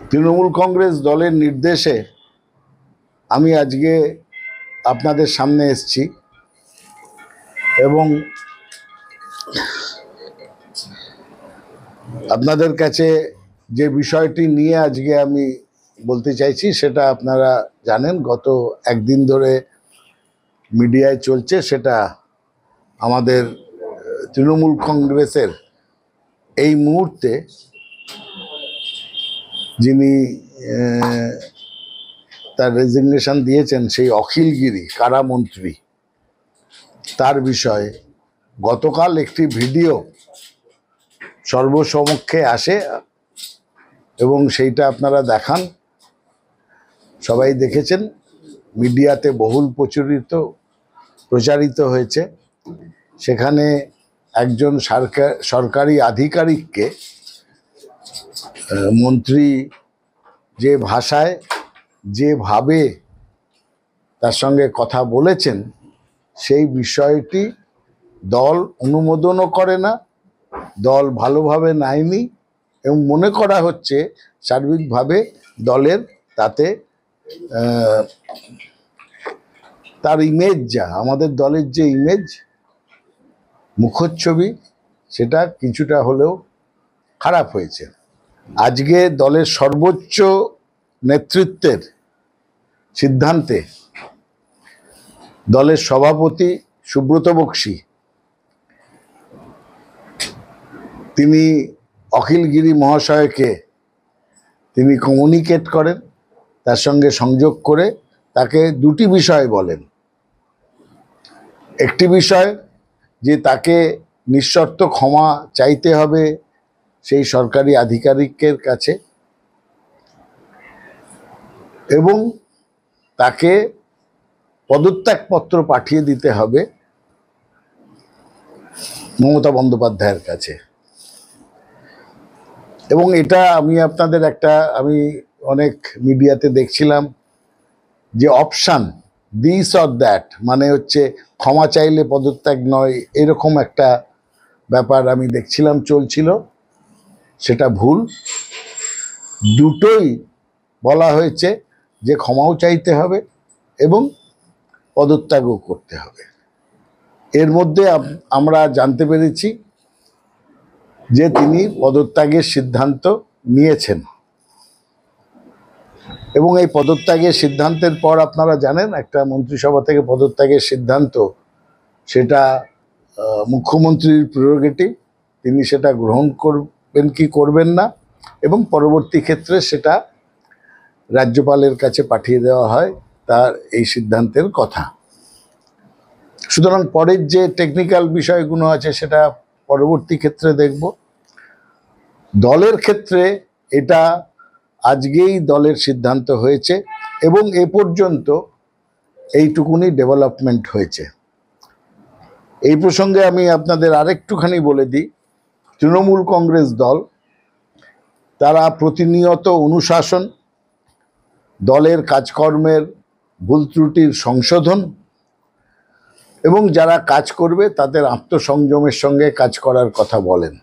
তৃণমূল কংগ্রেস দলের নির্দেশে আমি আজকে আপনাদের সামনে এসেছি এবং আপনাদের কাছে যে বিষয়টি নিয়ে আজকে আমি বলতে চাইছি সেটা আপনারা জানেন। গত একদিন ধরে মিডিয়ায় চলছে, সেটা আমাদের তৃণমূল কংগ্রেসের এই মুহূর্তে যিনি তার রেজিগনেশন দিয়েছেন, সেই অখিলগিরি কারামন্ত্রী, তার বিষয়ে গতকাল একটি ভিডিও সর্বসমক্ষে আসে এবং সেইটা আপনারা দেখান, সবাই দেখেছেন, মিডিয়াতে বহুল প্রচারিত হয়েছে। সেখানে একজন সরকারি আধিকারিককে মন্ত্রী যে ভাষায় যেভাবে তার সঙ্গে কথা বলেছেন, সেই বিষয়টি দল অনুমোদনও করে না, দল ভালোভাবে নেয়নি এবং মনে করা হচ্ছে সার্বিকভাবে দলের তাতে তার ইমেজ, যা আমাদের দলের যে ইমেজ, মুখচ্ছবি, সেটা কিছুটা হলেও খারাপ হয়েছে। আজকে দলের সর্বোচ্চ নেতৃত্বের সিদ্ধান্তে দলের সভাপতি সুব্রত বক্সী তিনি অখিলগিরি মহাশয়কে তিনি কমিউনিকেট করেন, তার সঙ্গে সংযোগ করে তাকে দুটি বিষয় বলেন। একটি বিষয় যে তাকে নিঃশর্ত ক্ষমা চাইতে হবে সেই সরকারি আধিকারিকের কাছে এবং তাকে পদত্যাগপত্র পাঠিয়ে দিতে হবে মমতা বন্দ্যোপাধ্যায়ের কাছে। এবং এটা আমি আপনাদের আমি অনেক মিডিয়াতে দেখছিলাম যে অপশান দিস অর দ্যাট, মানে হচ্ছে ক্ষমা চাইলে পদত্যাগ নয়, এরকম একটা ব্যাপার আমি দেখছিলাম চলছিল। সেটা ভুল। দুটোই বলা হয়েছে যে ক্ষমাও চাইতে হবে এবং পদত্যাগও করতে হবে। এর মধ্যে আমরা জানতে পেরেছি যে তিনি পদত্যাগের সিদ্ধান্ত নিয়েছেন এবং এই পদত্যাগের সিদ্ধান্তের পর আপনারা জানেন একটা মন্ত্রিসভা থেকে পদত্যাগের সিদ্ধান্ত, সেটা মুখ্যমন্ত্রীর প্রেরোগেটিভ, তিনি সেটা গ্রহণ করবেন কি করবেন না এবং পরবর্তী ক্ষেত্রে সেটা রাজ্যপালের কাছে পাঠিয়ে দেওয়া হয় তার এই সিদ্ধান্তের কথা। সুতরাং পরের যে টেকনিক্যাল বিষয়গুলো আছে সেটা পরবর্তী ক্ষেত্রে দেখব। দলের ক্ষেত্রে এটা আজকেই দলের সিদ্ধান্ত হয়েছে এবং এ পর্যন্ত এইটুকুনি ডেভেলপমেন্ট হয়েছে। এই প্রসঙ্গে আমি আপনাদের আরেকটুখানি বলে দিই, তৃণমূল কংগ্রেস দল তারা প্রতিনিয়ত অনুশাসন, দলের কাজকর্মের ভুল ত্রুটির সংশোধন এবং যারা কাজ করবে তাদের আত্মসংযমের সঙ্গে কাজ করার কথা বলেন।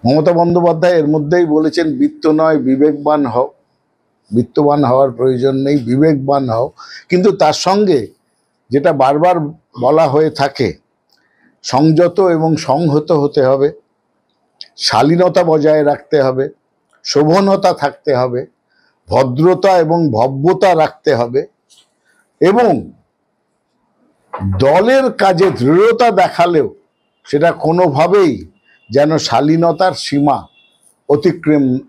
মমতা বন্দ্যোপাধ্যায় এর মধ্যেই বলেছেন, বিত্ত নয় বিবেকবান হও, বিত্তবান হওয়ার প্রয়োজন নেই, বিবেকবান হও। কিন্তু তার সঙ্গে যেটা বারবার বলা হয়ে থাকে, সংযত এবং সংহত হতে হবে, শালীনতা বজায় রাখতে হবে, শোভনতা থাকতে হবে, ভদ্রতা এবং ভব্যতা রাখতে হবে এবং দলের কাজে দৃঢ়তা দেখালেও সেটা কোনোভাবেই যেন শালীনতার সীমা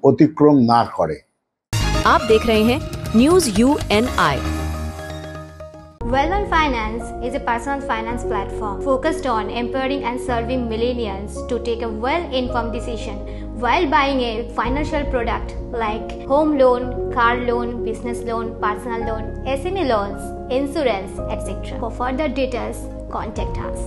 অতিক্রম না করে। आप देख रहे हैं news UNI। Well-Known Finance is a personal finance platform focused on empowering and serving millennials to take a well-informed decision while buying a financial product like home loan, car loan, business loan, personal loan, SME loans, insurance, etc. For further details, contact us.